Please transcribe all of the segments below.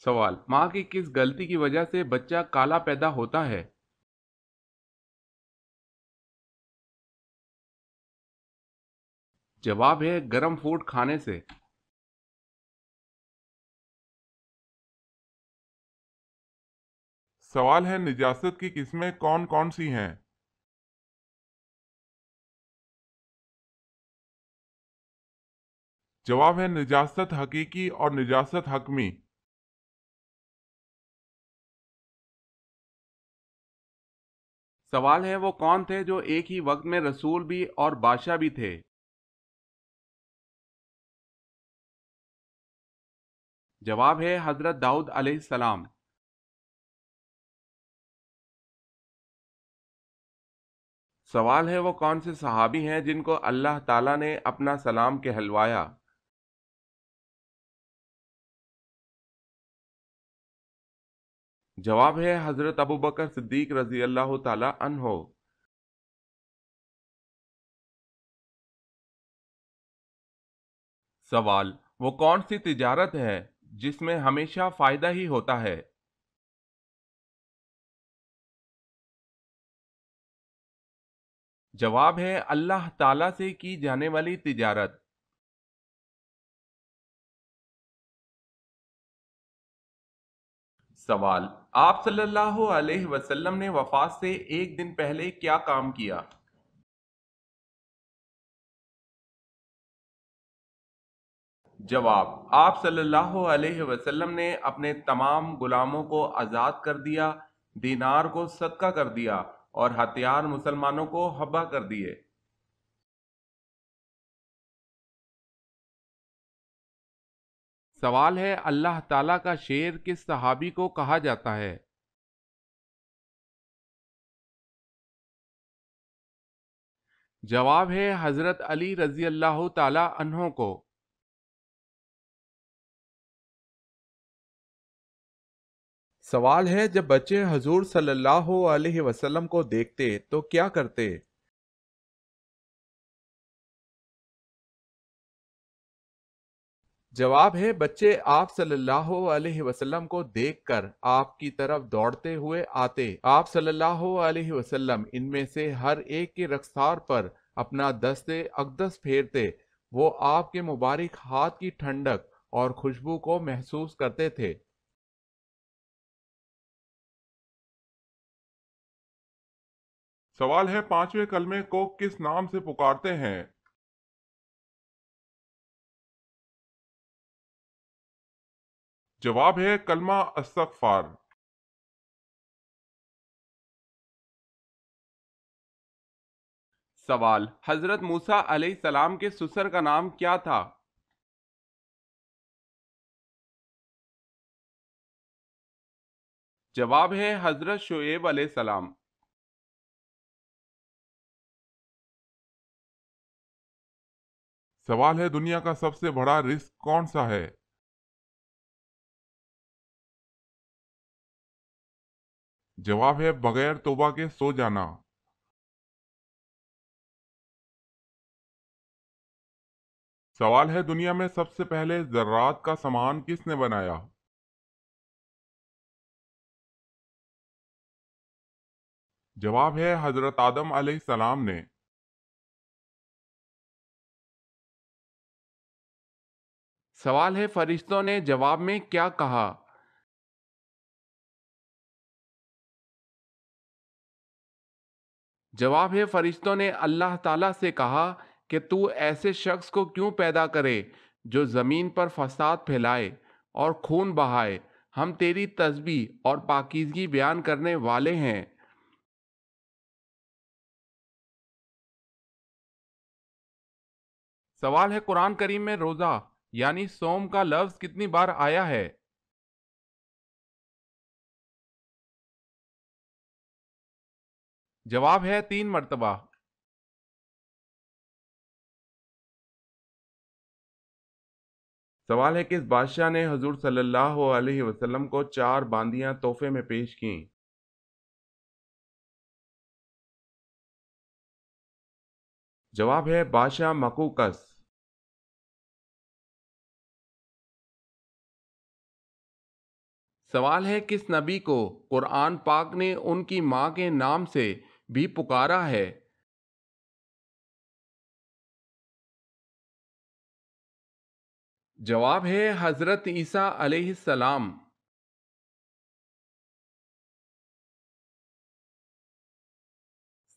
سوال: ماں کی کس غلطی کی وجہ سے بچہ کالا پیدا ہوتا ہے؟ جواب ہے گرم فوڈ کھانے سے۔ سوال ہے نجاست کی قسمیں کون کون سی ہیں؟ جواب ہے نجاست حقیقی اور نجاست حکمی۔ سوال ہے وہ کون تھے جو ایک ہی وقت میں رسول بھی اور بادشاہ بھی تھے؟ جواب ہے حضرت داؤد علیہ السلام۔ سوال ہے وہ کون سے صحابی ہیں جن کو اللہ تعالیٰ نے اپنا سلام کہلوایا؟ جواب ہے حضرت ابوبکر صدیق رضی اللہ تعالی عنہ۔ سوال: وہ کون سی تجارت ہے جس میں ہمیشہ فائدہ ہی ہوتا ہے؟ جواب ہے اللہ تعالیٰ سے کی جانے والی تجارت۔ سوال: آپ صلی اللہ علیہ وسلم نے وفات سے ایک دن پہلے کیا کام کیا؟ جواب: آپ صلی اللہ علیہ وسلم نے اپنے تمام غلاموں کو آزاد کر دیا، دینار کو صدقہ کر دیا اور ہتھیار مسلمانوں کو ہبہ کر دیے۔ سوال ہے اللہ تعالیٰ کا شیر کس صحابی کو کہا جاتا ہے؟ جواب ہے حضرت علی رضی اللہ تعالی عنہ کو۔ سوال ہے جب بچے حضور صلی اللہ علیہ وسلم کو دیکھتے تو کیا کرتے؟ جواب ہے بچے آپ صلی اللہ علیہ وسلم کو دیکھ کر آپ کی طرف دوڑتے ہوئے آتے، آپ صلی اللہ علیہ وسلم ان میں سے ہر ایک کے رخسار پر اپنا دست اقدس پھیرتے، وہ آپ کے مبارک ہاتھ کی ٹھنڈک اور خوشبو کو محسوس کرتے تھے۔ سوال ہے پانچویں کلمے کو کس نام سے پکارتے ہیں؟ جواب ہے کلمہ استغفار۔ سوال: حضرت موسیٰ علیہ السلام کے سسر کا نام کیا تھا؟ جواب ہے حضرت شعیب علیہ السلام۔ سوال ہے دنیا کا سب سے بڑا رزق کون سا ہے؟ جواب ہے بغیر توبہ کے سو جانا۔ سوال ہے دنیا میں سب سے پہلے ذرات کا سامان کس نے بنایا؟ جواب ہے حضرت آدم علیہ السلام نے۔ سوال ہے فرشتوں نے جواب میں کیا کہا؟ جواب ہے فرشتوں نے اللہ تعالیٰ سے کہا کہ تو ایسے شخص کو کیوں پیدا کرے جو زمین پر فساد پھیلائے اور خون بہائے، ہم تیری تسبیح اور پاکیزگی بیان کرنے والے ہیں۔ سوال ہے قرآن کریم میں روزہ یعنی صوم کا لفظ کتنی بار آیا ہے؟ جواب ہے 3 مرتبہ۔ سوال ہے کس بادشاہ نے حضور صلی اللہ علیہ وسلم کو 4 باندیاں تحفے میں پیش کیں؟ جواب ہے بادشاہ مقوقس۔ سوال ہے کس نبی کو قرآن پاک نے ان کی ماں کے نام سے بھی پکارا ہے؟ جواب ہے حضرت عیسیٰ علیہ السلام۔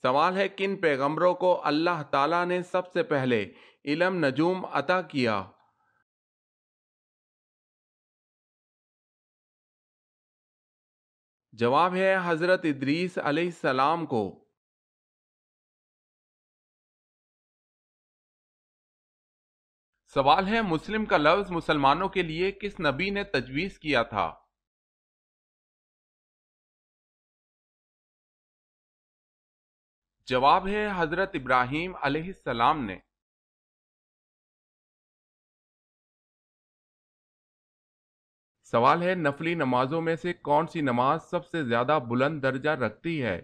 سوال ہے کن پیغمبروں کو اللہ تعالیٰ نے سب سے پہلے علم نجوم عطا کیا؟ جواب ہے حضرت ادریس علیہ السلام کو۔ سوال ہے مسلم کا لفظ مسلمانوں کے لیے کس نبی نے تجویز کیا تھا؟ جواب ہے حضرت ابراہیم علیہ السلام نے۔ سوال ہے نفلی نمازوں میں سے کون سی نماز سب سے زیادہ بلند درجہ رکھتی ہے؟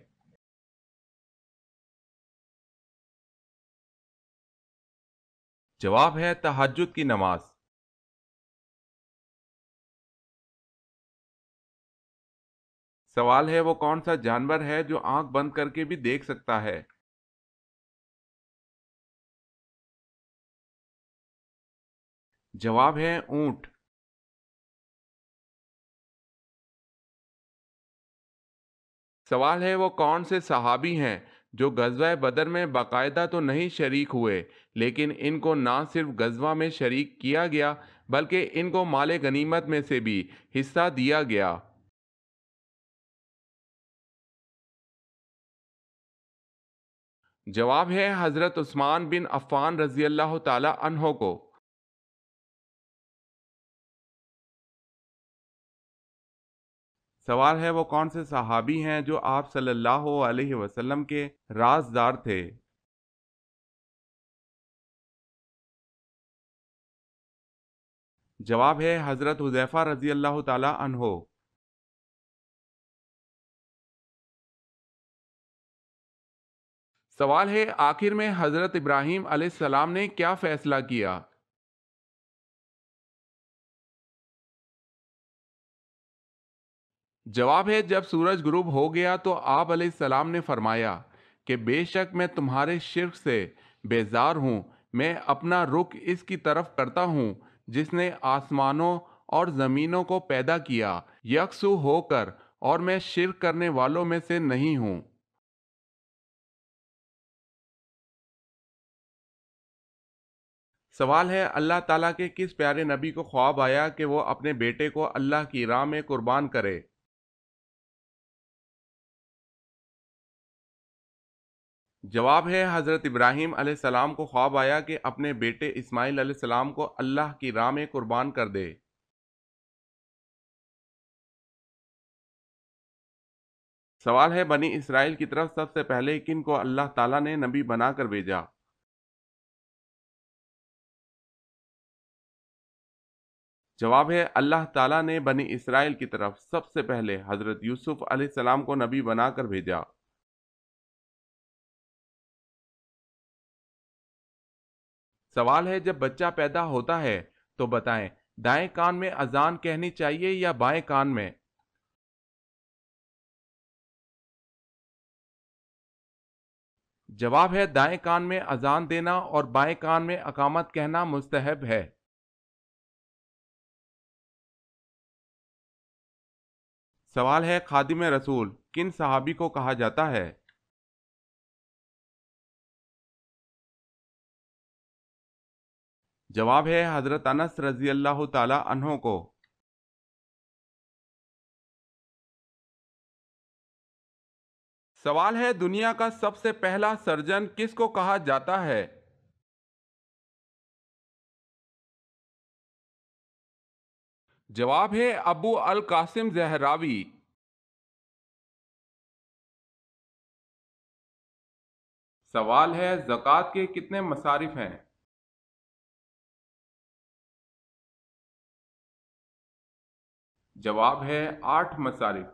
جواب ہے تہجد کی نماز۔ سوال ہے وہ کون سا جانور ہے جو آنکھ بند کر کے بھی دیکھ سکتا ہے؟ جواب ہے اونٹ۔ سوال ہے وہ کون سے صحابی ہیں جو غزوہ بدر میں باقاعدہ تو نہیں شریک ہوئے لیکن ان کو نہ صرف غزوہ میں شریک کیا گیا بلکہ ان کو مال غنیمت میں سے بھی حصہ دیا گیا؟ جواب ہے حضرت عثمان بن عفان رضی اللہ تعالی عنہ کو۔ سوال ہے وہ کون سے صحابی ہیں جو آپ صلی اللہ علیہ وسلم کے رازدار تھے؟ جواب ہے حضرت حذیفہ رضی اللہ تعالی عنہ۔ سوال ہے آخر میں حضرت ابراہیم علیہ السلام نے کیا فیصلہ کیا؟ جواب ہے جب سورج غروب ہو گیا تو آپ علیہ السلام نے فرمایا کہ بے شک میں تمہارے شرک سے بیزار ہوں، میں اپنا رخ اس کی طرف کرتا ہوں جس نے آسمانوں اور زمینوں کو پیدا کیا یکسو ہو کر، اور میں شرک کرنے والوں میں سے نہیں ہوں۔ سوال ہے اللہ تعالیٰ کے کس پیارے نبی کو خواب آیا کہ وہ اپنے بیٹے کو اللہ کی راہ میں قربان کرے؟ جواب ہے حضرت ابراہیم علیہ السلام کو خواب آیا کہ اپنے بیٹے اسماعیل علیہ السلام کو اللہ کی راہ میں قربان کر دے۔ سوال ہے بنی اسرائیل کی طرف سب سے پہلے کن کو اللہ تعالیٰ نے نبی بنا کر بھیجا؟ جواب ہے اللہ تعالیٰ نے بنی اسرائیل کی طرف سب سے پہلے حضرت یوسف علیہ السلام کو نبی بنا کر بھیجا۔ سوال ہے جب بچہ پیدا ہوتا ہے تو بتائیں دائیں کان میں اذان کہنی چاہیے یا بائیں کان میں؟ جواب ہے دائیں کان میں اذان دینا اور بائیں کان میں اقامت کہنا مستحب ہے۔ سوال ہے خادم رسول کن صحابی کو کہا جاتا ہے؟ جواب ہے حضرت انس رضی اللہ تعالی عنہ کو۔ سوال ہے دنیا کا سب سے پہلا سرجن کس کو کہا جاتا ہے؟ جواب ہے ابو القاسم زہراوی۔ سوال ہے زکوٰۃ کے کتنے مصارف ہیں؟ جواب ہے 8 مصارف۔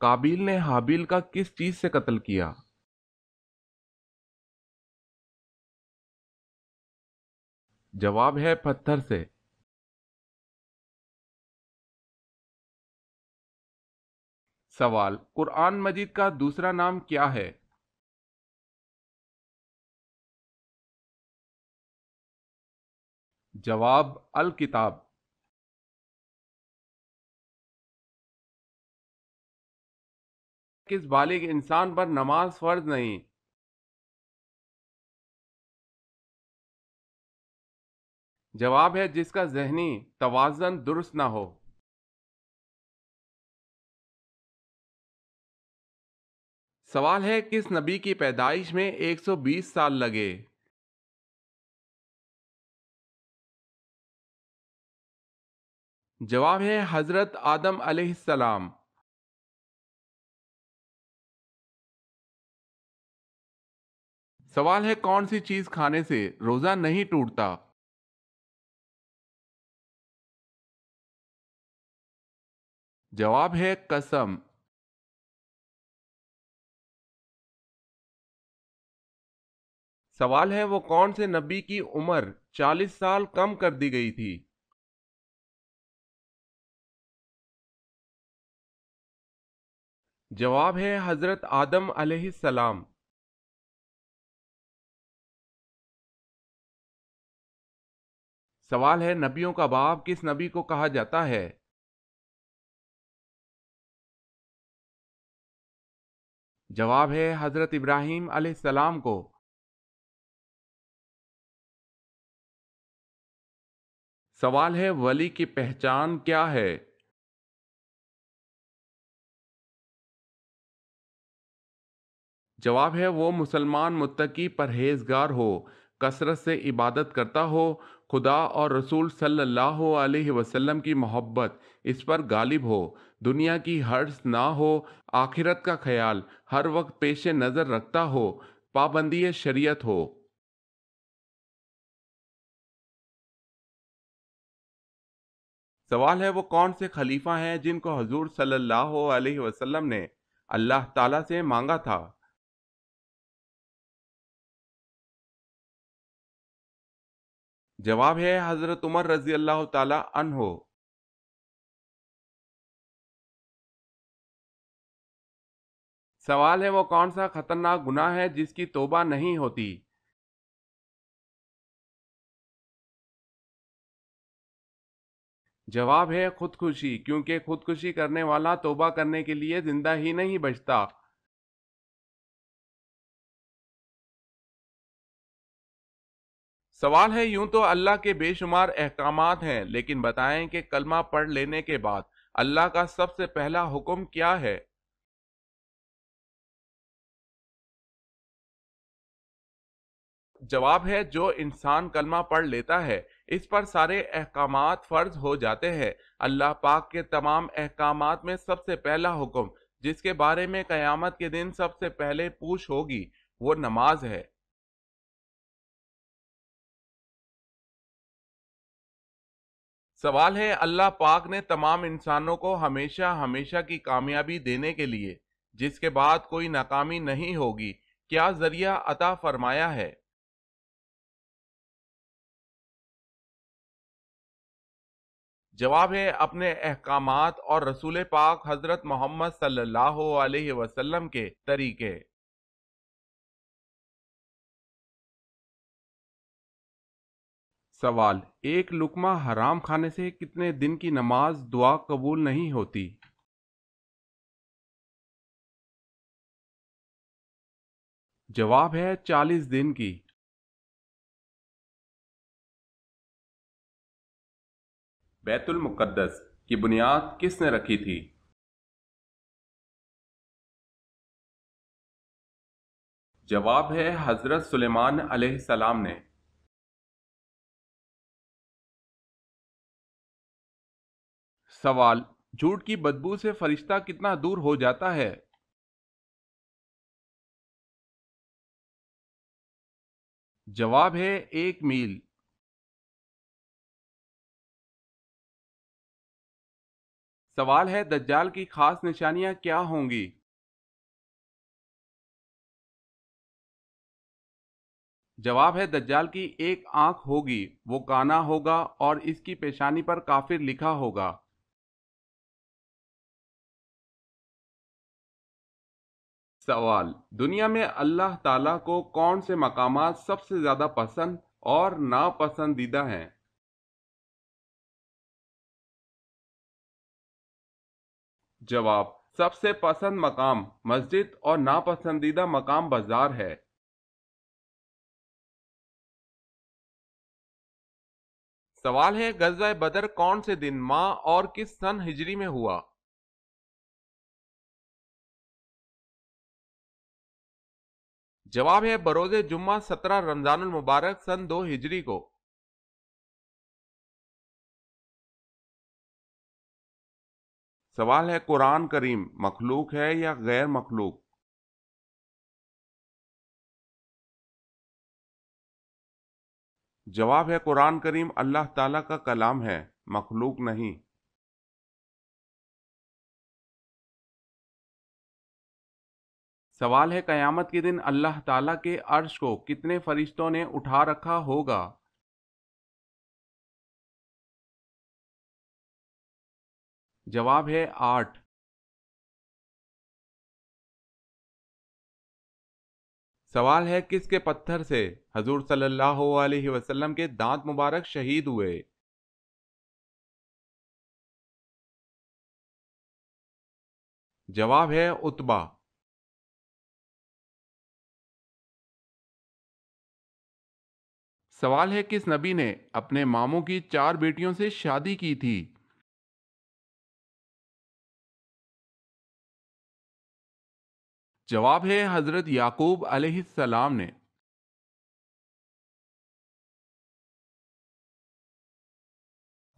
قابیل نے حابیل کا کس چیز سے قتل کیا؟ 。. . . . . . . . . . . . . . . . . . . . . . . . . . . . . . . . . . . . . . . . . . . . . . . . . . . . . . . . . جواب ہے پتھر سے۔ سوال، قرآن مجید کا دوسرا نام کیا ہے؟ جواب الکتاب۔ کس بالغ انسان پر نماز فرض نہیں؟ جواب ہے جس کا ذہنی توازن درست نہ ہو۔ سوال ہے کس نبی کی پیدائش میں 120 سال لگے؟ جواب ہے حضرت آدم علیہ السلام۔ سوال ہے کون سی چیز کھانے سے روزہ نہیں ٹوٹتا؟ جواب ہے قسم۔ سوال ہے وہ کون سے نبی کی عمر 40 سال کم کر دی گئی تھی؟ جواب ہے حضرت آدم علیہ السلام۔ سوال ہے نبیوں کا باپ کس نبی کو کہا جاتا ہے؟ جواب ہے حضرت ابراہیم علیہ السلام کو۔ سوال ہے ولی کی پہچان کیا ہے؟ جواب ہے وہ مسلمان متقی پرہیزگار ہو، کثرت سے عبادت کرتا ہو، خدا اور رسول صلی اللہ علیہ وسلم کی محبت اس پر غالب ہو، دنیا کی حرص نہ ہو، آخرت کا خیال ہر وقت پیش نظر رکھتا ہو، پابندی شریعت ہو۔ سوال ہے وہ کون سے خلیفہ ہیں جن کو حضور صلی اللہ علیہ وسلم نے اللہ تعالیٰ سے مانگا تھا؟ جواب ہے حضرت عمر رضی اللہ تعالی عنہ۔ سوال ہے وہ کون سا خطرناک گناہ ہے جس کی توبہ نہیں ہوتی؟ جواب ہے خودکشی، کیونکہ خودکشی کرنے والا توبہ کرنے کے لیے زندہ ہی نہیں بچتا۔ سوال ہے یوں تو اللہ کے بے شمار احکامات ہیں، لیکن بتائیں کہ کلمہ پڑھ لینے کے بعد اللہ کا سب سے پہلا حکم کیا ہے؟ جواب ہے جو انسان کلمہ پڑھ لیتا ہے اس پر سارے احکامات فرض ہو جاتے ہیں۔ اللہ پاک کے تمام احکامات میں سب سے پہلا حکم جس کے بارے میں قیامت کے دن سب سے پہلے پوچھ ہوگی وہ نماز ہے۔ سوال ہے اللہ پاک نے تمام انسانوں کو ہمیشہ ہمیشہ کی کامیابی دینے کے لیے جس کے بعد کوئی ناکامی نہیں ہوگی کیا ذریعہ عطا فرمایا ہے؟ جواب ہے اپنے احکامات اور رسول پاک حضرت محمد صلی اللہ علیہ وسلم کے طریقے۔ سوال، ایک لقمہ حرام کھانے سے کتنے دن کی نماز دعا قبول نہیں ہوتی؟ جواب ہے 40 دن کی۔ بیت المقدس کی بنیاد کس نے رکھی تھی؟ جواب ہے حضرت سلیمان علیہ السلام نے۔ سوال، جھوٹ کی بدبو سے فرشتہ کتنا دور ہو جاتا ہے؟ جواب ہے 1 میل۔ سوال ہے دجال کی خاص نشانیاں کیا ہوں گی؟ جواب ہے دجال کی ایک آنکھ ہوگی، وہ کانا ہوگا اور اس کی پیشانی پر کافر لکھا ہوگا۔ سوال، دنیا میں اللہ تعالیٰ کو کون سے مقامات سب سے زیادہ پسند اور ناپسندیدہ ہیں؟ جواب، سب سے پسند مقام مسجد اور ناپسندیدہ مقام بازار ہے۔ سوال ہے غزوہ بدر کون سے دن، ماہ اور کس سن ہجری میں ہوا؟ جواب ہے بروز جمعہ 17 رمضان المبارک سن 2 ہجری کو۔ سوال ہے قرآن کریم مخلوق ہے یا غیر مخلوق؟ جواب ہے قرآن کریم اللہ تعالیٰ کا کلام ہے، مخلوق نہیں۔ سوال ہے قیامت کے دن اللہ تعالیٰ کے عرش کو کتنے فرشتوں نے اٹھا رکھا ہوگا؟ جواب ہے 8۔ سوال ہے کس کے پتھر سے حضور صلی اللہ علیہ وسلم کے دانت مبارک شہید ہوئے؟ جواب ہے عتبہ۔ سوال ہے کس نبی نے اپنے ماموں کی 4 بیٹیوں سے شادی کی تھی؟ جواب ہے حضرت یعقوب علیہ السلام نے۔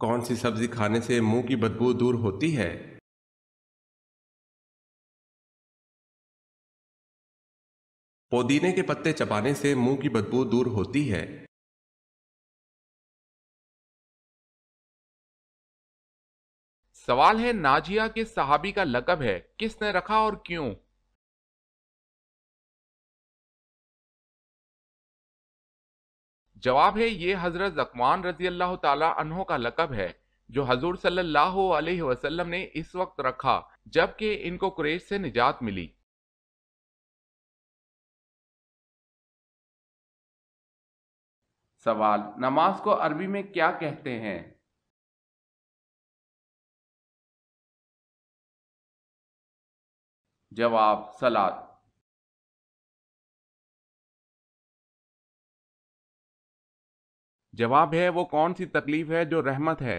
کون سی سبزی کھانے سے منہ کی بدبو دور ہوتی ہے؟ پودینے کے پتے چبانے سے منہ کی بدبو دور ہوتی ہے۔ سوال ہے ناجیہ کس صحابی کا لقب ہے، کس نے رکھا اور کیوں؟ جواب ہے یہ حضرت ذکوان رضی اللہ تعالی عنہ کا لقب ہے، جو حضور صلی اللہ علیہ وسلم نے اس وقت رکھا جبکہ ان کو قریش سے نجات ملی۔ سوال، نماز کو عربی میں کیا کہتے ہیں؟ جواب، صلاۃ۔ جواب ہے وہ کون سی تکلیف ہے جو رحمت ہے؟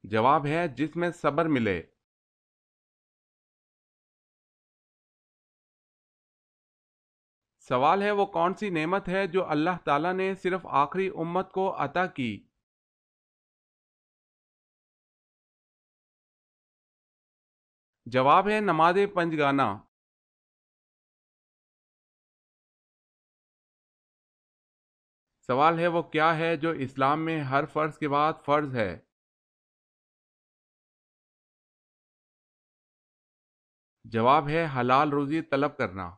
جواب ہے جس میں صبر ملے۔ سوال ہے وہ کون سی نعمت ہے جو اللہ تعالیٰ نے صرف آخری امت کو عطا کی؟ جواب ہے نماز پنجگانہ۔ سوال ہے وہ کیا ہے جو اسلام میں ہر فرض کے بعد فرض ہے؟ جواب ہے حلال روزی طلب کرنا۔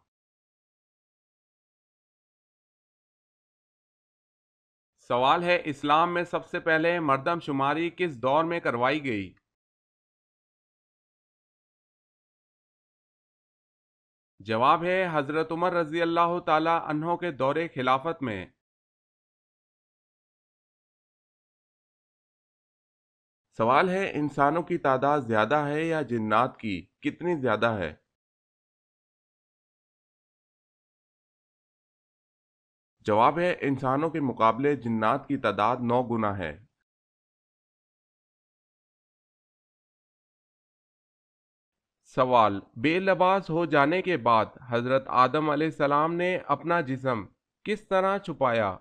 سوال ہے اسلام میں سب سے پہلے مردم شماری کس دور میں کروائی گئی؟ جواب ہے حضرت عمر رضی اللہ تعالی عنہ کے دور خلافت میں۔ سوال ہے انسانوں کی تعداد زیادہ ہے یا جنات کی، کتنی زیادہ ہے؟ جواب ہے انسانوں کے مقابلے جنات کی تعداد 9 گنا ہے۔ سوال، بے لباس ہو جانے کے بعد حضرت آدم علیہ السلام نے اپنا جسم کس طرح چھپایا؟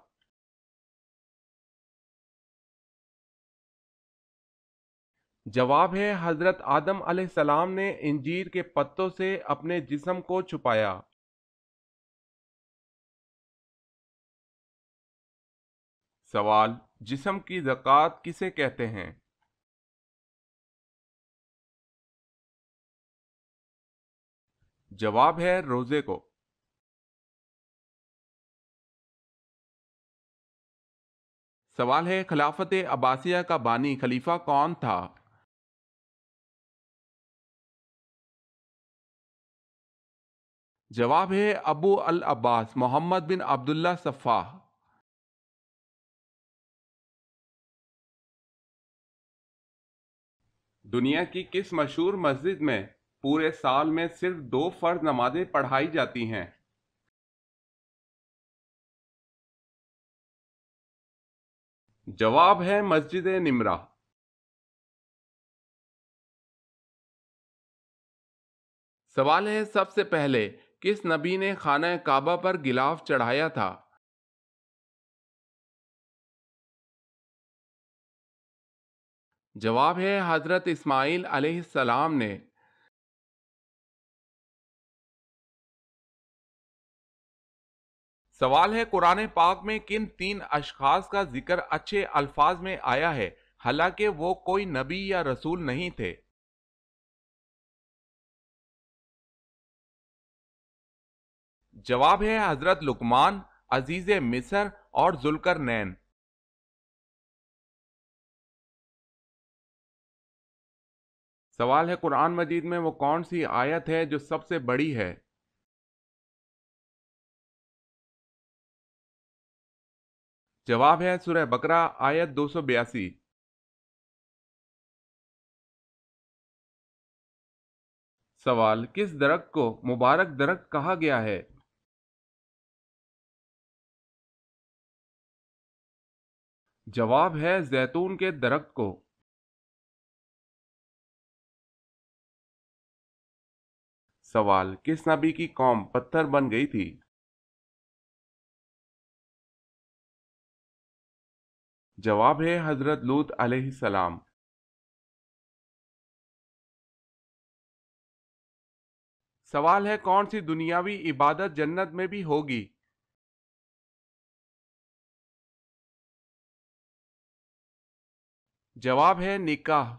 جواب ہے حضرت آدم علیہ السلام نے انجیر کے پتوں سے اپنے جسم کو چھپایا۔ سوال، جسم کی زکوٰۃ کسے کہتے ہیں؟ جواب ہے روزے کو۔ سوال ہے خلافت عباسیہ کا بانی خلیفہ کون تھا؟ جواب ہے ابو العباس محمد بن عبداللہ صفاح۔ دنیا کی کس مشہور مسجد میں پورے سال میں صرف 2 فرض نمازیں پڑھائی جاتی ہیں؟ جواب ہے مسجد نمرہ۔ سوال ہے سب سے پہلے کس نبی نے خانہ کعبہ پر غلاف چڑھایا تھا؟ جواب ہے حضرت اسماعیل علیہ السلام نے۔ سوال ہے قرآن پاک میں کن 3 اشخاص کا ذکر اچھے الفاظ میں آیا ہے حالانکہ وہ کوئی نبی یا رسول نہیں تھے؟ جواب ہے حضرت لقمان، عزیز مصر اور ذوالقرنین۔ سوال ہے قرآن مجید میں وہ کون سی آیت ہے جو سب سے بڑی ہے؟ جواب ہے سورہ بقرہ آیت 282۔ سوال کس درخت کو مبارک درخت کہا گیا ہے؟ جواب ہے زیتون کے درخت کو۔ سوال کس نبی کی قوم پتھر بن گئی تھی؟ جواب ہے حضرت لوط علیہ السلام۔ سوال ہے کون سی دنیاوی عبادت جنت میں بھی ہوگی؟ جواب ہے نکاح۔